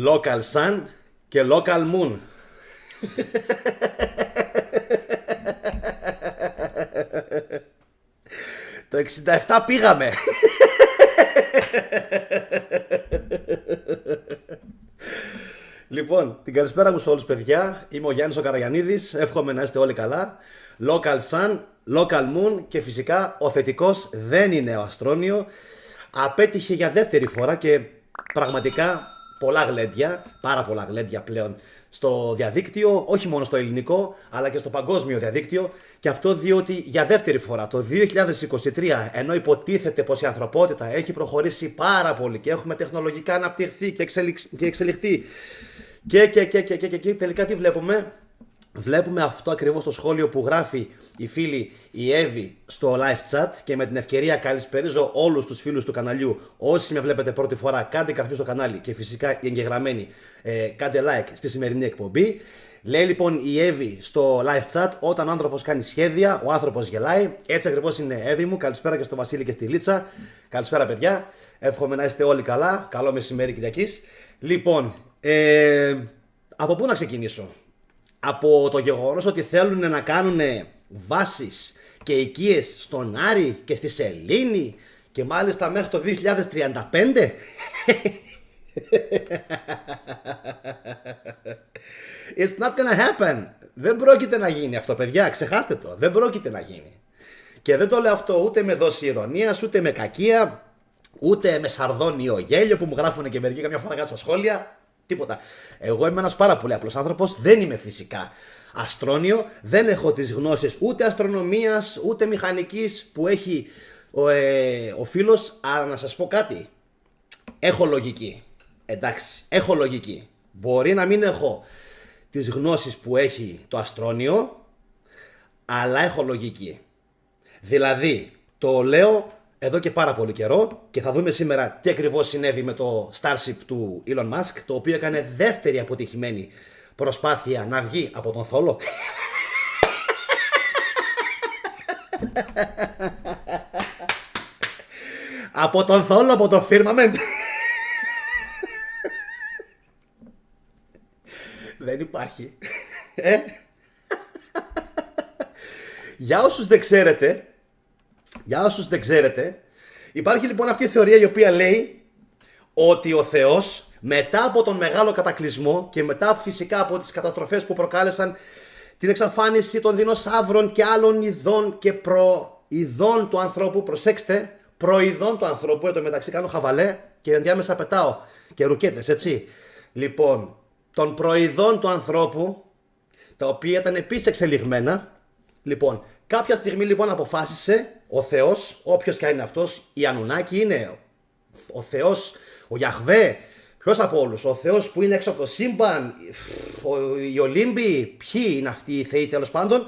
Local Sun και Local Moon. Το 67 πήγαμε. Λοιπόν, την καλησπέρα μου σε όλους παιδιά. Είμαι ο Γιάννης ο Καραγιαννίδης. Εύχομαι να είστε όλοι καλά. Local Sun, Local Moon και φυσικά ο θετικός δεν είναι ο Αστρόνιο. Απέτυχε για δεύτερη φορά και πραγματικά πολλά γλέντια, πάρα πολλά γλέντια πλέον στο διαδίκτυο, όχι μόνο στο ελληνικό αλλά και στο παγκόσμιο διαδίκτυο, και αυτό διότι για δεύτερη φορά το 2023, ενώ υποτίθεται πως η ανθρωπότητα έχει προχωρήσει πάρα πολύ και έχουμε τεχνολογικά αναπτυχθεί και εξελιχθεί και τελικά τι βλέπουμε? Βλέπουμε αυτό ακριβώς το σχόλιο που γράφει η φίλη η Εύη στο live chat, και με την ευκαιρία καλησπερίζω όλους τους φίλους του καναλιού. Όσοι με βλέπετε πρώτη φορά, κάντε εγγραφή στο κανάλι και φυσικά οι εγγεγραμμένοι κάντε like στη σημερινή εκπομπή. Λέει λοιπόν η Εύη στο live chat: όταν ο άνθρωπος κάνει σχέδια, ο άνθρωπος γελάει. Έτσι ακριβώς είναι, Εύη μου. Καλησπέρα και στο Βασίλη και στη Λίτσα. Καλησπέρα παιδιά. Εύχομαι να είστε όλοι καλά. Καλό μεσημέρι Κυριακής. Λοιπόν, από πού να ξεκινήσω? Από το γεγονός ότι θέλουν να κάνουν βάσεις και οικίες στον Άρη και στη Σελήνη, και μάλιστα μέχρι το 2035. It's not gonna happen. Δεν πρόκειται να γίνει αυτό παιδιά, ξεχάστε το. Δεν πρόκειται να γίνει. Και δεν το λέω αυτό ούτε με δόση ηρωνίας, ούτε με κακία, ούτε με σαρδόνιο γέλιο που μου γράφουν και μερικοί καμιά φορά κάτω στα σχόλια. Τίποτα. Εγώ είμαι ένας πάρα πολύ απλός άνθρωπος, δεν είμαι φυσικά αστρόνιο, δεν έχω τις γνώσεις ούτε αστρονομίας ούτε μηχανικής που έχει ο φίλος, αλλά να σας πω κάτι. Έχω λογική. Εντάξει, έχω λογική. Μπορεί να μην έχω τις γνώσεις που έχει το αστρόνιο, αλλά έχω λογική. Δηλαδή, το λέω εδώ και πάρα πολύ καιρό, και θα δούμε σήμερα τι ακριβώς συνέβη με το Starship του Elon Musk, το οποίο έκανε δεύτερη αποτυχημένη προσπάθεια να βγει από τον θόλο. Από τον θόλο, από το firmament. Δεν υπάρχει. Για όσους δεν ξέρετε, υπάρχει λοιπόν αυτή η θεωρία η οποία λέει ότι ο Θεός μετά από τον μεγάλο κατακλυσμό και μετά φυσικά από τις καταστροφές που προκάλεσαν την εξαφάνιση των δεινοσαύρων και άλλων ειδών και προειδών του ανθρώπου, προσέξτε, προειδών του ανθρώπου, εδώ μεταξύ κάνω χαβαλέ και ενδιάμεσα πετάω και ρουκέτες, έτσι. Λοιπόν, των προειδών του ανθρώπου, τα οποία ήταν επίσης εξελιγμένα. Λοιπόν, κάποια στιγμή λοιπόν αποφάσισε ο Θεός, όποιος και είναι αυτός, η Ανουνάκη είναι ο Θεός, ο Γιαχβέ, ποιος από όλους, ο Θεός που είναι έξω από το σύμπαν, οι Ολύμπιοι, ποιοι είναι αυτοί οι θεοί τέλος πάντων.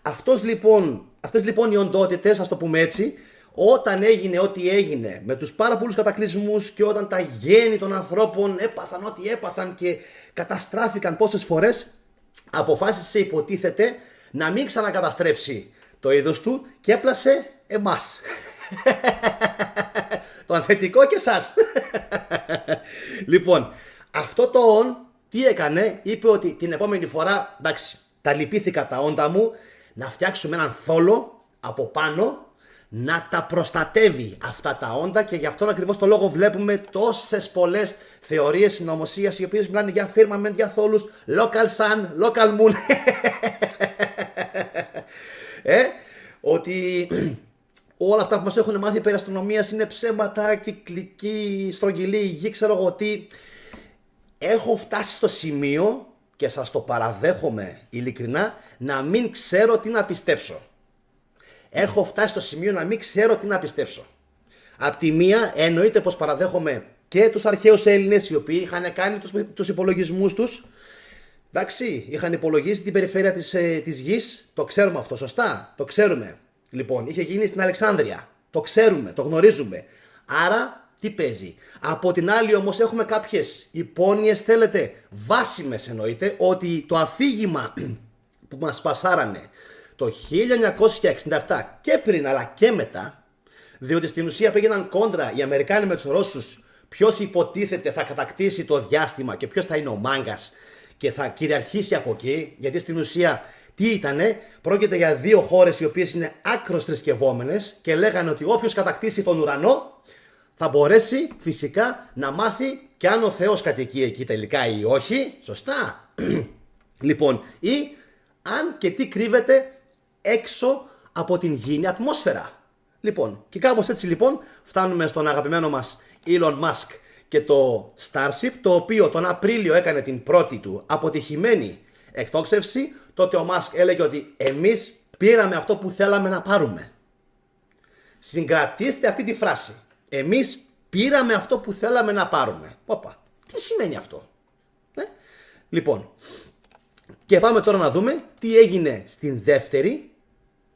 Αυτές λοιπόν οι οντότητες, ας το πούμε έτσι, όταν έγινε ό,τι έγινε με τους πάρα πολλούς κατακλυσμούς και όταν τα γέννη των ανθρώπων έπαθαν ό,τι έπαθαν και καταστράφηκαν πόσες φορές, αποφάσισε, υποτίθεται, να μην ξανακαταστρέψει το είδος του και έπλασε εμάς. Το ανθετικό και εσάς. Λοιπόν, αυτό το ον τι έκανε? Είπε ότι την επόμενη φορά, εντάξει, τα λυπήθηκα τα όντα μου, να φτιάξουμε έναν θόλο από πάνω να τα προστατεύει αυτά τα όντα, και γι' αυτόν ακριβώς το λόγο βλέπουμε τόσες πολλές θεωρίες συνωμοσίας οι οποίες μιλάνε για firmament, για θόλους, local sun, local moon. Ότι όλα αυτά που μας έχουν μάθει περί αστρονομίας είναι ψέματα, κυκλική, στρογγυλή γη, ξέρω εγώ τι. Έχω φτάσει στο σημείο, και σας το παραδέχομαι ειλικρινά, να μην ξέρω τι να πιστέψω. Έχω φτάσει στο σημείο να μην ξέρω τι να πιστέψω. Απ' τη μία εννοείται πως παραδέχομαι και τους αρχαίους Έλληνες οι οποίοι είχαν κάνει τους υπολογισμούς τους. Εντάξει, είχαν υπολογίσει την περιφέρεια της γης, το ξέρουμε αυτό, σωστά, το ξέρουμε. Λοιπόν, είχε γίνει στην Αλεξάνδρεια, το ξέρουμε, το γνωρίζουμε. Άρα, τι παίζει? Από την άλλη όμως έχουμε κάποιες υπόνοιες, θέλετε, βάσιμες εννοείται, ότι το αφήγημα που μας πασάρανε το 1967 και πριν αλλά και μετά, διότι στην ουσία πήγαιναν κόντρα οι Αμερικάνοι με τους Ρώσους ποιος υποτίθεται θα κατακτήσει το διάστημα και ποιος θα είναι ο μάγκας και θα κυριαρχήσει από εκεί, γιατί στην ουσία τι ήτανε, πρόκειται για δύο χώρες οι οποίες είναι άκρως θρησκευόμενες και λέγανε ότι όποιος κατακτήσει τον ουρανό θα μπορέσει φυσικά να μάθει και αν ο Θεός κατοικεί εκεί τελικά ή όχι, σωστά. Λοιπόν, ή αν και τι κρύβεται έξω από την γήινη ατμόσφαιρα. Λοιπόν, και κάπως έτσι λοιπόν φτάνουμε στον αγαπημένο μας Elon Musk και το Starship, το οποίο τον Απρίλιο έκανε την πρώτη του αποτυχημένη εκτόξευση. Τότε ο Musk έλεγε ότι εμείς πήραμε αυτό που θέλαμε να πάρουμε. Συγκρατήστε αυτή τη φράση. Εμείς πήραμε αυτό που θέλαμε να πάρουμε. Όπα, τι σημαίνει αυτό? Λοιπόν, και πάμε τώρα να δούμε τι έγινε στην δεύτερη.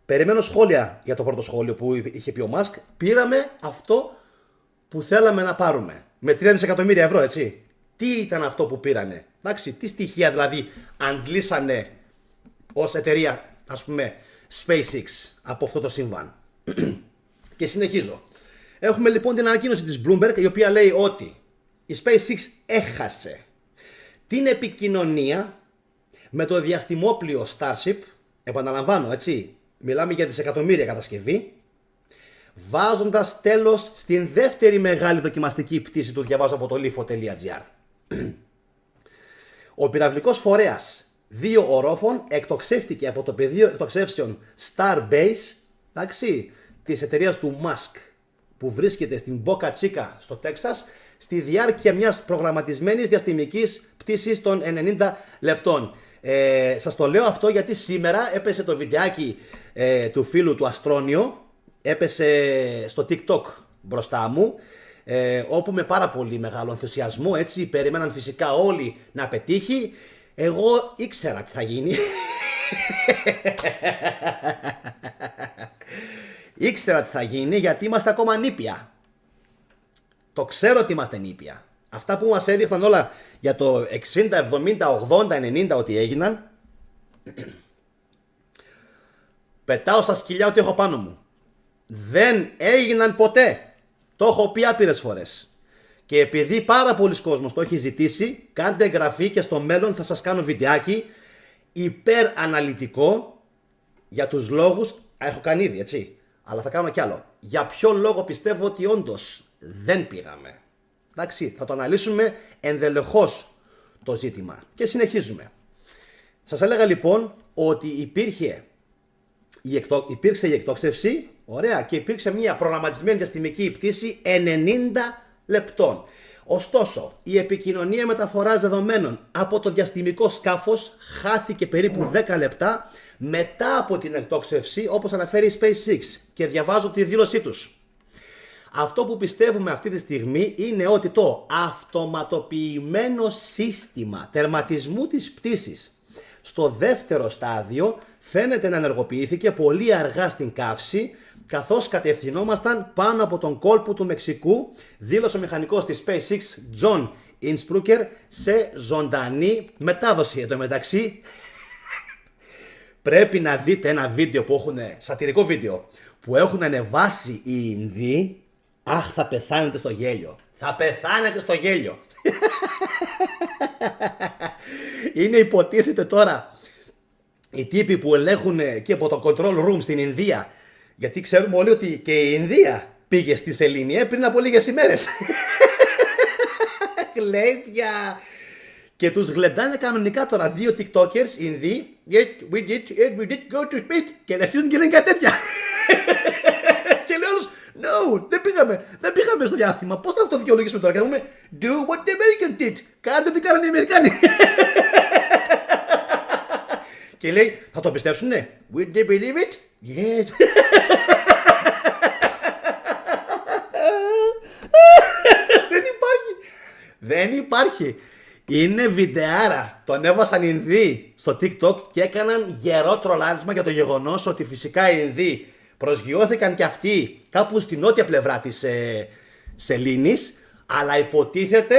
Περιμένω σχόλια για το πρώτο σχόλιο που είχε πει ο Musk. Πήραμε αυτό που θέλαμε να πάρουμε. Με 3 δισεκατομμύρια ευρώ, έτσι. Τι ήταν αυτό που πήρανε? Εντάξει, τι στοιχεία δηλαδή αντλήσανε ως εταιρεία, ας πούμε, SpaceX από αυτό το σύμβαν. Και συνεχίζω. Έχουμε λοιπόν την ανακοίνωση της Bloomberg, η οποία λέει ότι η SpaceX έχασε την επικοινωνία με το διαστημόπλοιο Starship. Επαναλαμβάνω, έτσι, μιλάμε για δισεκατομμύρια κατασκευή, βάζοντας τέλος στην δεύτερη μεγάλη δοκιμαστική πτήση του, διαβάζω από το lifo.gr. Ο πυραυλικός φορέας 2 ορόφων εκτοξεύτηκε από το πεδίο εκτοξεύσεων Starbase, εντάξει, της εταιρείας του Musk, που βρίσκεται στην Boca Chica στο Τέξας, στη διάρκεια μιας προγραμματισμένης διαστημικής πτήσης των 90 λεπτών. Σας το λέω αυτό γιατί σήμερα έπεσε το βιντεάκι του φίλου του Αστρόνιο, έπεσε στο TikTok μπροστά μου, όπου με πάρα πολύ μεγάλο ενθουσιασμό, έτσι, περιμέναν φυσικά όλοι να πετύχει. Εγώ ήξερα τι θα γίνει. Ήξερα τι θα γίνει γιατί είμαστε ακόμα νήπια. Το ξέρω ότι είμαστε νήπια. Αυτά που μας έδειχναν όλα για το 60, 70, 80, 90 ότι έγιναν, πετάω στα σκυλιά ότι έχω πάνω μου. Δεν έγιναν ποτέ. Το έχω πει άπειρες φορές. Και επειδή πάρα πολλοί κόσμος το έχει ζητήσει, κάντε εγγραφή και στο μέλλον θα σας κάνω βιντεάκι υπεραναλυτικό για τους λόγους. Έχω κάνει ήδη, έτσι. Αλλά θα κάνω κι άλλο. Για ποιο λόγο πιστεύω ότι όντως δεν πήγαμε. Εντάξει, θα το αναλύσουμε ενδελεχώς το ζήτημα. Και συνεχίζουμε. Σας έλεγα λοιπόν ότι υπήρξε η εκτόξευση, ωραία, και υπήρξε μια προγραμματισμένη διαστημική πτήση 90 λεπτών. Ωστόσο, η επικοινωνία μεταφοράς δεδομένων από το διαστημικό σκάφος χάθηκε περίπου 10 λεπτά μετά από την εκτόξευση, όπως αναφέρει η SpaceX, και διαβάζω τη δήλωσή τους. Αυτό που πιστεύουμε αυτή τη στιγμή είναι ότι το αυτοματοποιημένο σύστημα τερματισμού της πτήσης στο δεύτερο στάδιο φαίνεται να ενεργοποιήθηκε πολύ αργά στην καύση, καθώς κατευθυνόμασταν πάνω από τον κόλπο του Μεξικού, δήλωσε ο μηχανικός της SpaceX John Insprucker σε ζωντανή μετάδοση. Εν τω μεταξύ, πρέπει να δείτε ένα βίντεο που έχουν, σατυρικό βίντεο, που έχουν ανεβάσει οι Ινδοί. Αχ, θα πεθάνετε στο γέλιο. Θα πεθάνετε στο γέλιο. Είναι, υποτίθεται τώρα, οι τύποι που ελέγχουν και από το control room στην Ινδία. Γιατί ξέρουμε όλοι ότι και η Ινδία πήγε στη σελήνη πριν από λίγες ημέρες. Γλέντια. Και τους γλεντάνε κανονικά τώρα 2 TikTokers Ινδοί. We did go to space. Και αρχίζουν και λένε κάτι τέτοια. Και λέει όλους, no, δεν πήγαμε στο διάστημα. Πώς θα το δικαιολογήσουμε τώρα? Και θα πούμε, do what the Americans did. Κάντε τι κάνανε οι Αμερικάνοι. Και λέει, θα το πιστέψουνε? Would they believe it? Yes. Δεν υπάρχει. Είναι βιντεάρα. Τον έβασαν οι Ινδοί στο TikTok και έκαναν γερό τρολάρισμα για το γεγονός ότι φυσικά οι Ινδοί προσγειώθηκαν κι αυτοί κάπου στη νότια πλευρά της σελήνης, αλλά υποτίθεται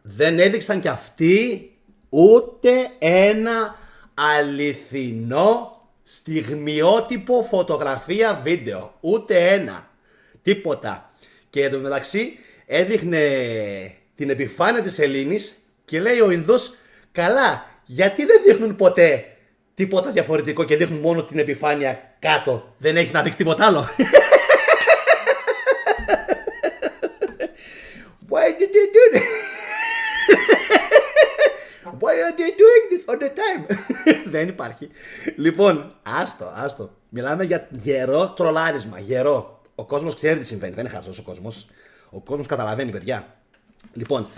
δεν έδειξαν κι αυτοί ούτε ένα αληθινό στιγμιότυπο φωτογραφία βίντεο. Ούτε ένα. Τίποτα. Και εν τω μεταξύ έδειχνε την επιφάνεια της σελήνης και λέει ο Ινδός, καλά, γιατί δεν δείχνουν ποτέ τίποτα διαφορετικό και δείχνουν μόνο την επιφάνεια κάτω, δεν έχει να δείξει τίποτα άλλο? Why did they do this? Why are they doing this all the time? Δεν υπάρχει. Λοιπόν, άστο. Μιλάμε για γερό τρολάρισμα. Γερό. Ο κόσμος ξέρει τι συμβαίνει. Δεν είναι χαζός ο κόσμος. Ο κόσμος καταλαβαίνει, παιδιά. Λοιπόν,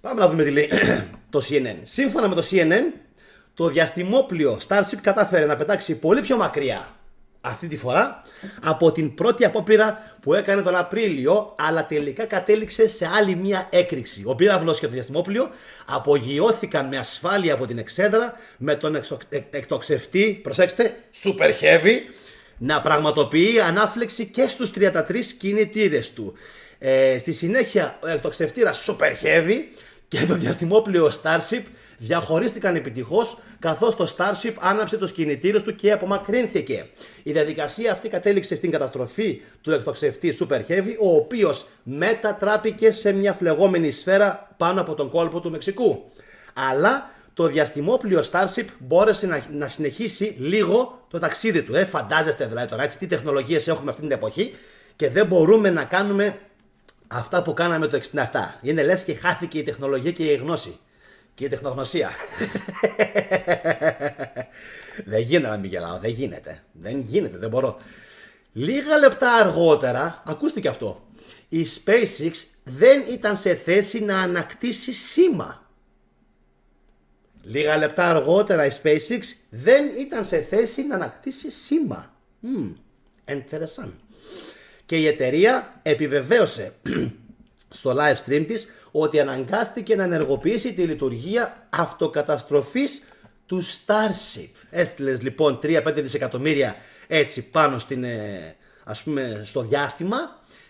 πάμε να δούμε τι λέει το CNN. Σύμφωνα με το CNN, το διαστημόπλοιο Starship κατάφερε να πετάξει πολύ πιο μακριά αυτή τη φορά από την πρώτη απόπειρα που έκανε τον Απρίλιο, αλλά τελικά κατέληξε σε άλλη μια έκρηξη. Ο πύραυλος και το διαστημόπλοιο απογειώθηκαν με ασφάλεια από την εξέδρα με τον εκτοξευτή, προσέξτε, Super Heavy, να πραγματοποιεί ανάφλεξη και στους 33 κινητήρες του. Στη συνέχεια ο εκτοξευτήρας Super Heavy και το διαστημόπλοιο Starship διαχωρίστηκαν επιτυχώς, καθώς το Starship άναψε τους κινητήρες του και απομακρύνθηκε. Η διαδικασία αυτή κατέληξε στην καταστροφή του εκτοξευτή Super Heavy, ο οποίος μετατράπηκε σε μια φλεγόμενη σφαίρα πάνω από τον κόλπο του Μεξικού. Αλλά το διαστημόπλοιο Starship μπόρεσε να συνεχίσει λίγο το ταξίδι του. Φαντάζεστε δηλαδή τώρα έτσι τι τεχνολογίες έχουμε αυτή την εποχή και δεν μπορούμε να κάνουμε αυτά που κάναμε το 67. Είναι λες και χάθηκε η τεχνολογία και η γνώση. Και η τεχνογνωσία. Δεν γίνεται να μην γελάω. Δεν γίνεται, δεν μπορώ. Λίγα λεπτά αργότερα, ακούστηκε αυτό, η SpaceX δεν ήταν σε θέση να ανακτήσει σήμα. Λίγα λεπτά αργότερα η SpaceX δεν ήταν σε θέση να ανακτήσει σήμα. Interessant. Και η εταιρεία επιβεβαίωσε στο live stream της ότι αναγκάστηκε να ενεργοποιήσει τη λειτουργία αυτοκαταστροφής του Starship. Έστειλες λοιπόν 3-5 δισεκατομμύρια έτσι πάνω στην, ας πούμε, στο διάστημα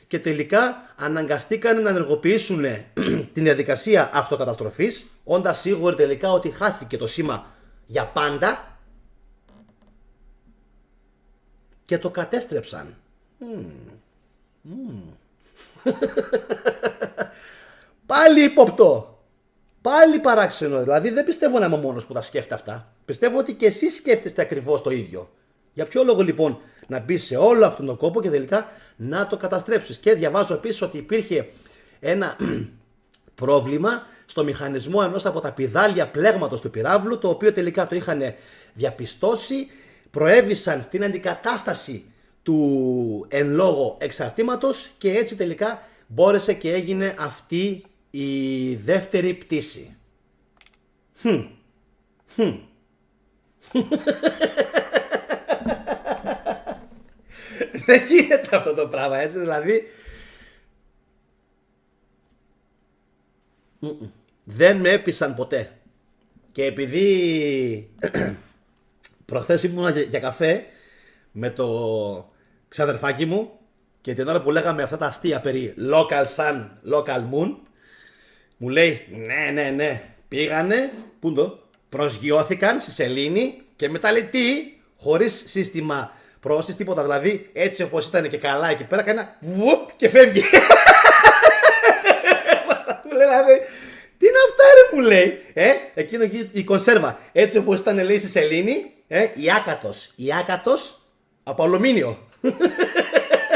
και τελικά αναγκαστήκαν να ενεργοποιήσουν την διαδικασία αυτοκαταστροφής, όντας σίγουροι τελικά ότι χάθηκε το σήμα για πάντα και το κατέστρεψαν. Πάλι ύποπτο. Πάλι παράξενο. Δηλαδή δεν πιστεύω να είμαι ο μόνος που τα σκέφτεται αυτά. Πιστεύω ότι και εσείς σκέφτεστε ακριβώς το ίδιο. Για ποιο λόγο λοιπόν να μπει σε όλο αυτόν τον κόπο και τελικά να το καταστρέψεις? Και διαβάζω επίσης ότι υπήρχε ένα πρόβλημα στο μηχανισμό ενός από τα πηδάλια πλέγματος του πυράβλου, το οποίο τελικά το είχαν διαπιστώσει, προέβησαν στην αντικατάσταση του εν λόγω εξαρτήματος και έτσι τελικά μπόρεσε και έγινε αυτή η δεύτερη πτήση. Δεν γίνεται αυτό το πράγμα, έτσι, δηλαδή δεν με έπεισαν ποτέ. Και επειδή προχθές ήμουν για καφέ με το ξαδερφάκι μου και την ώρα που λέγαμε αυτά τα αστεία περί local sun, local moon, μου λέει ναι, πήγανε, προσγειώθηκαν στη σελήνη και μετά λέει τι, χωρίς σύστημα πρόσθεση, τίποτα, δηλαδή έτσι όπως ήταν και καλά εκεί πέρα, κάνει ένα βουπ και φεύγει. Μου λέει δηλαδή, τι είναι αυτά ρε, μου λέει, εκείνο η κονσέρβα, έτσι όπως ήταν λέει στη σελήνη, η άκατος από αλουμίνιο.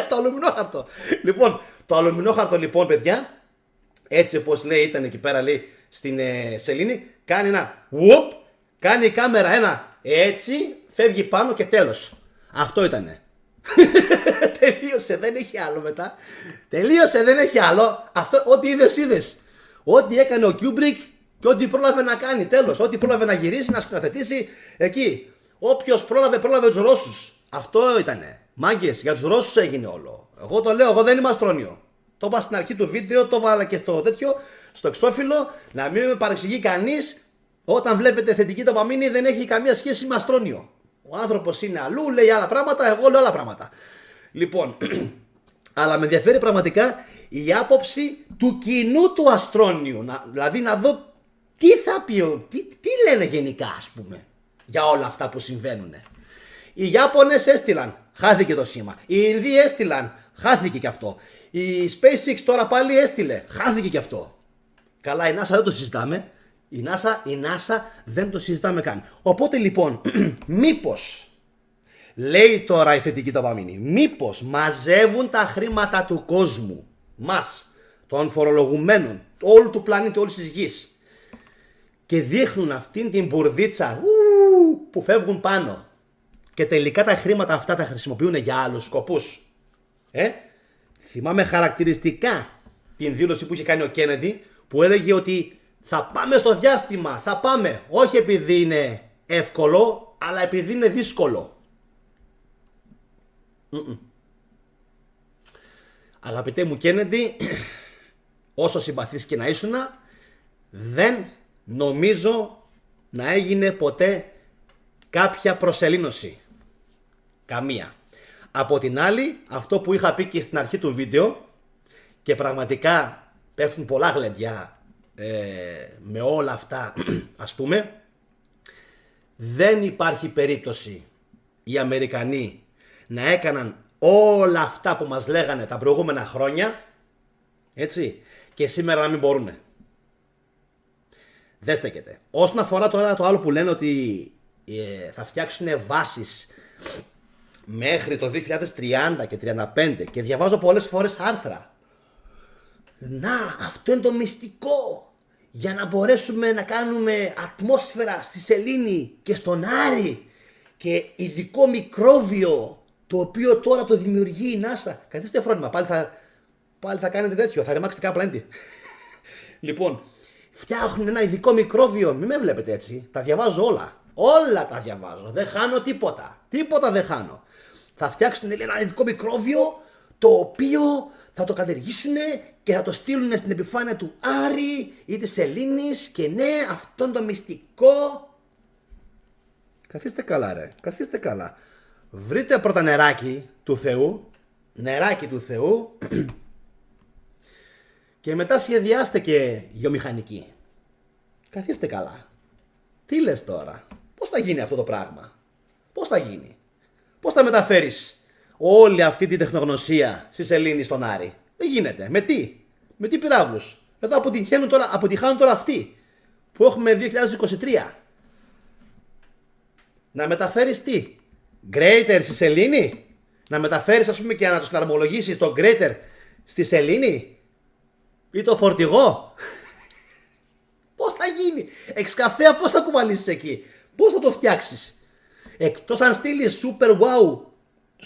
Το αλουμινόχαρτο. Λοιπόν, το αλουμινόχαρτο λοιπόν, παιδιά, έτσι όπως λέει ήταν εκεί πέρα λέει στην σελήνη, κάνει ένα whoop, κάνει η κάμερα ένα έτσι, φεύγει πάνω και τέλος. Αυτό ήτανε. Τελείωσε, δεν έχει άλλο μετά. Τελείωσε, δεν έχει άλλο. Αυτό, ό,τι είδες. Ό,τι έκανε ο Kubrick και ό,τι πρόλαβε να κάνει, τέλος. Ό,τι πρόλαβε να γυρίσει, να σκηνοθετήσει εκεί. Όποιος πρόλαβε τους Ρώσους. Αυτό ήτανε. Μάγκες, για τους Ρώσους έγινε όλο. Εγώ το λέω, εγώ δεν είμαι αστρόνιο. Το είπα στην αρχή του βίντεο, το βάλα και στο τέτοιο, στο εξώφυλλο, να μην με παρεξηγεί κανείς. Όταν βλέπετε θετική ντοπαμίνη δεν έχει καμία σχέση με αστρόνιο. Ο άνθρωπος είναι αλλού, λέει άλλα πράγματα, εγώ λέω άλλα πράγματα. Λοιπόν, αλλά με ενδιαφέρει πραγματικά η άποψη του κοινού του αστρόνιου. Δηλαδή να δω τι θα πει, τι λένε γενικά, ας πούμε, για όλα αυτά που συμβαίνουν. Οι Ιάπωνες έστειλαν, χάθηκε το σήμα. Οι Ινδοί έστειλαν, χάθηκε και αυτό. Η SpaceX τώρα πάλι έστειλε. Χάθηκε κι αυτό. Καλά, η NASA δεν το συζητάμε. Η NASA δεν το συζητάμε καν. Οπότε λοιπόν, μήπως, λέει τώρα η θετική δοπαμίνη, μήπως μαζεύουν τα χρήματα του κόσμου, μας, των φορολογουμένων, όλου του πλανήτη, όλης της γης, και δείχνουν αυτήν την μπουρδίτσα που φεύγουν πάνω, και τελικά τα χρήματα αυτά τα χρησιμοποιούν για άλλους σκοπούς. Θυμάμαι χαρακτηριστικά την δήλωση που είχε κάνει ο Κέννεντι, που έλεγε ότι θα πάμε στο διάστημα, θα πάμε, όχι επειδή είναι εύκολο, αλλά επειδή είναι δύσκολο. Αγαπητέ μου Κέννεντι, όσο συμπαθής και να ήσουνα, δεν νομίζω να έγινε ποτέ κάποια προσελήνωση. Καμία. Από την άλλη, αυτό που είχα πει και στην αρχή του βίντεο, και πραγματικά πέφτουν πολλά γλεντιά με όλα αυτά, ας πούμε, δεν υπάρχει περίπτωση οι Αμερικανοί να έκαναν όλα αυτά που μας λέγανε τα προηγούμενα χρόνια, έτσι, και σήμερα να μην μπορούνε. Δεν στέκεται. Όσον αφορά τώρα το άλλο που λένε ότι θα φτιάξουν βάσεις μέχρι το 2030 και 35, και διαβάζω πολλές φορές άρθρα. Να, αυτό είναι το μυστικό για να μπορέσουμε να κάνουμε ατμόσφαιρα στη σελήνη και στον Άρη και ειδικό μικρόβιο το οποίο τώρα το δημιουργεί η NASA. Καθίστε φρόνημα, πάλι θα κάνετε τέτοιο, θα ρεμάξετε κάποιο πλανήτη. Λοιπόν, φτιάχνουν ένα ειδικό μικρόβιο, μην με βλέπετε έτσι, τα διαβάζω όλα. Όλα τα διαβάζω, δεν χάνω τίποτα, τίποτα δεν χάνω. Θα φτιάξουν ένα ειδικό μικρόβιο το οποίο θα το κατεργήσουν και θα το στείλουν στην επιφάνεια του Άρη ή της Σελήνης, και ναι, αυτό είναι το μυστικό. Καθίστε καλά ρε, καθίστε καλά. Βρείτε πρώτα νεράκι του Θεού, και μετά σχεδιάστε και γεωμηχανική. Καθίστε καλά. Τι λες τώρα, πώς θα γίνει αυτό το πράγμα, πώς θα γίνει, πώς θα μεταφέρεις όλη αυτή την τεχνογνωσία στη Σελήνη, στον Άρη? Δεν γίνεται. Με τι πυράβλους? Εδώ αποτυχάνουν τώρα αυτοί που έχουμε 2023. Να μεταφέρεις τι? Greater στη Σελήνη? Να μεταφέρεις, ας πούμε, και να το συναρμολογήσεις το Greater στη Σελήνη? Ή το φορτηγό? Πώς θα γίνει? Εξκαφέα πώς θα κουβαλήσεις εκεί? Πώς θα το φτιάξεις? Εκτός αν στείλεις super wow,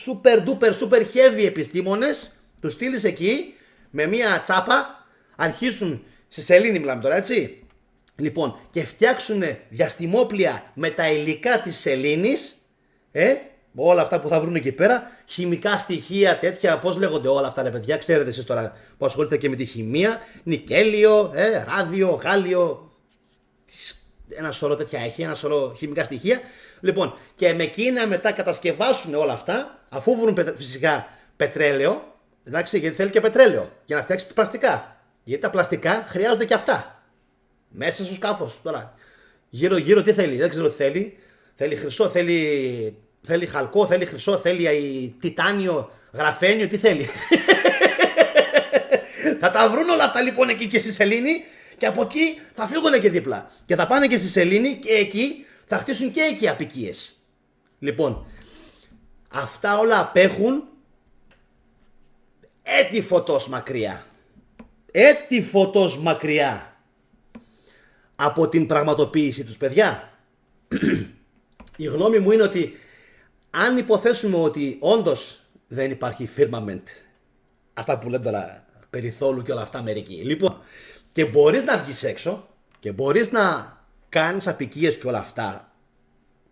super duper, super heavy επιστήμονες, τους στείλεις εκεί με μια τσάπα, αρχίσουν στη Σελήνη, μιλάμε τώρα, έτσι. Λοιπόν, και φτιάξουν διαστημόπλια με τα υλικά της Σελήνης, όλα αυτά που θα βρουν εκεί πέρα, χημικά στοιχεία, τέτοια, πώς λέγονται όλα αυτά, ρε παιδιά, ξέρετε εσείς τώρα που ασχολείστε και με τη χημεία, νικέλιο, ράδιο, γάλιο, ένα σωρό τέτοια έχει, ένα σωρό χημικά στοιχεία. Λοιπόν, και με εκείνα μετά κατασκευάσουν όλα αυτά, αφού βρουν φυσικά πετρέλαιο, εντάξει, γιατί θέλει και πετρέλαιο για να φτιάξει πλαστικά. Γιατί τα πλαστικά χρειάζονται και αυτά. Μέσα στο σκάφος. Τώρα, γύρω-γύρω τι θέλει, δεν ξέρω τι θέλει. Θέλει χρυσό, θέλει χαλκό, θέλει χρυσό, θέλει τιτάνιο, γραφένιο, τι θέλει. Θα τα βρουν όλα αυτά λοιπόν εκεί και στη Σελήνη, και από εκεί θα φύγουν και δίπλα. Και θα πάνε και στη Σελήνη και εκεί θα χτίσουν και εκεί αποικίες. Λοιπόν, αυτά όλα απέχουν έτη φωτός μακριά. Έτη φωτός μακριά από την πραγματοποίηση τους, παιδιά. Η γνώμη μου είναι ότι αν υποθέσουμε ότι όντως δεν υπάρχει firmament, αυτά που λένε τώρα περιθόλου και όλα αυτά μερικοί, λοιπόν, και μπορείς να βγεις έξω και μπορείς να κάνεις αποικίες και όλα αυτά,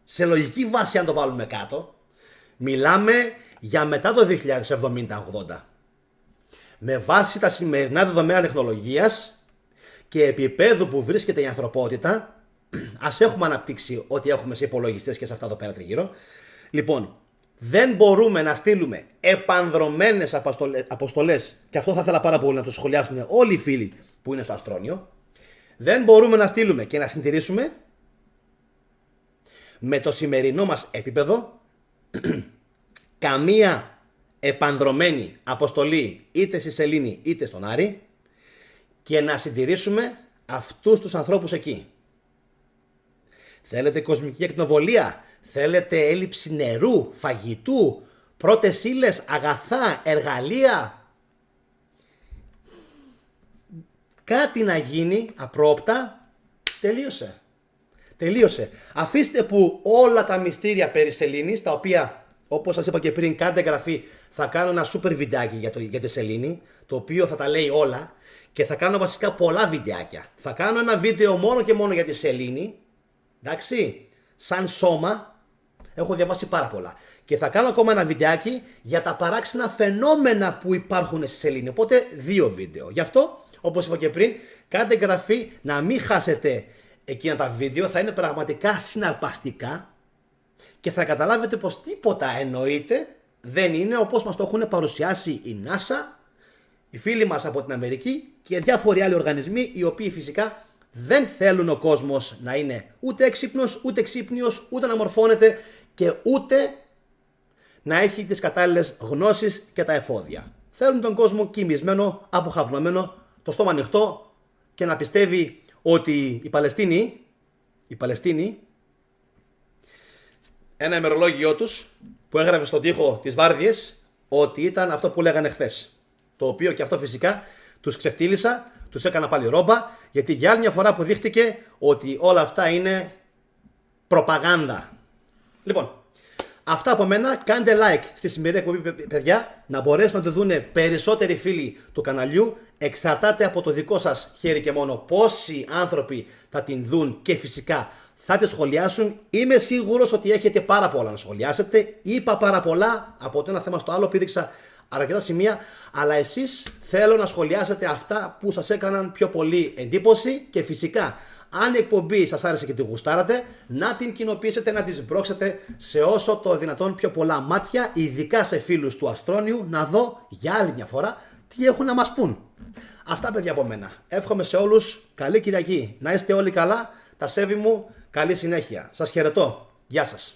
σε λογική βάση αν το βάλουμε κάτω, μιλάμε για μετά το 2070-80. Με βάση τα σημερινά δεδομένα τεχνολογίας και επίπεδου που βρίσκεται η ανθρωπότητα, ας έχουμε αναπτύξει ό,τι έχουμε σε υπολογιστές και σε αυτά εδώ πέρα τριγύρω. Λοιπόν, δεν μπορούμε να στείλουμε επανδρωμένες αποστολές, και αυτό θα ήθελα πάρα πολύ να το σχολιάσουν όλοι οι φίλοι που είναι στο αστρόνιο. Δεν μπορούμε να στείλουμε και να συντηρήσουμε με το σημερινό μας επίπεδο καμία επανδρωμένη αποστολή είτε στη Σελήνη είτε στον Άρη και να συντηρήσουμε αυτούς τους ανθρώπους εκεί. Θέλετε κοσμική ακτινοβολία, θέλετε έλλειψη νερού, φαγητού, πρώτες ύλες, αγαθά, εργαλεία. Κάτι να γίνει απρόπτα, τελείωσε. Αφήστε που όλα τα μυστήρια περί Σελήνης, τα οποία όπως σας είπα και πριν, κάντε εγγραφή, θα κάνω ένα super βιντεάκι για τη Σελήνη, το οποίο θα τα λέει όλα και θα κάνω βασικά πολλά βιντεάκια. Θα κάνω ένα βίντεο μόνο και μόνο για τη Σελήνη, εντάξει, σαν σώμα, έχω διαβάσει πάρα πολλά. Και θα κάνω ακόμα ένα βιντεάκι για τα παράξενα φαινόμενα που υπάρχουν στη Σελήνη, οπότε 2 βίντεο. Γι' αυτό, όπως είπα και πριν, κάντε εγγραφή να μην χάσετε εκείνα τα βίντεο, θα είναι πραγματικά συναρπαστικά και θα καταλάβετε πως τίποτα εννοείται δεν είναι όπως μας το έχουν παρουσιάσει η NASA, οι φίλοι μας από την Αμερική και διάφοροι άλλοι οργανισμοί, οι οποίοι φυσικά δεν θέλουν ο κόσμος να είναι ούτε έξυπνος, ούτε ξύπνιος, ούτε να μορφώνεται και ούτε να έχει τις κατάλληλες γνώσεις και τα εφόδια. Θέλουν τον κόσμο κοιμισμένο, αποχαυνομένο, το στόμα ανοιχτό και να πιστεύει ότι η Παλαιστίνη, ένα ημερολόγιο τους που έγραφε στον τοίχο τις βάρδιες ότι ήταν αυτό που λέγανε χθες. Το οποίο και αυτό φυσικά τους ξεφτύλισα, τους έκανα πάλι ρόμπα, γιατί για άλλη μια φορά αποδείχτηκε ότι όλα αυτά είναι προπαγάνδα. Λοιπόν, αυτά από μένα. Κάντε like στη σημερινή εκπομπή, παιδιά, να μπορέσουν να το δουν περισσότεροι φίλοι του καναλιού. Εξαρτάται από το δικό σας χέρι και μόνο πόσοι άνθρωποι θα την δουν και φυσικά θα τη σχολιάσουν. Είμαι σίγουρος ότι έχετε πάρα πολλά να σχολιάσετε. Είπα πάρα πολλά από το ένα θέμα στο άλλο, πήδηξα αρκετά σημεία, αλλά εσείς θέλω να σχολιάσετε αυτά που σας έκαναν πιο πολύ εντύπωση και φυσικά αν η εκπομπή σας άρεσε και τη γουστάρατε, να την κοινοποιήσετε, να τη σμπρώξετε σε όσο το δυνατόν πιο πολλά μάτια, ειδικά σε φίλους του Αστρόνιου, να δω για άλλη μια φορά τι έχουν να μας πούν. Αυτά, παιδιά, από μένα. Εύχομαι σε όλους καλή Κυριακή. Να είστε όλοι καλά. Τα σέβη μου, καλή συνέχεια. Σας χαιρετώ. Γεια σας.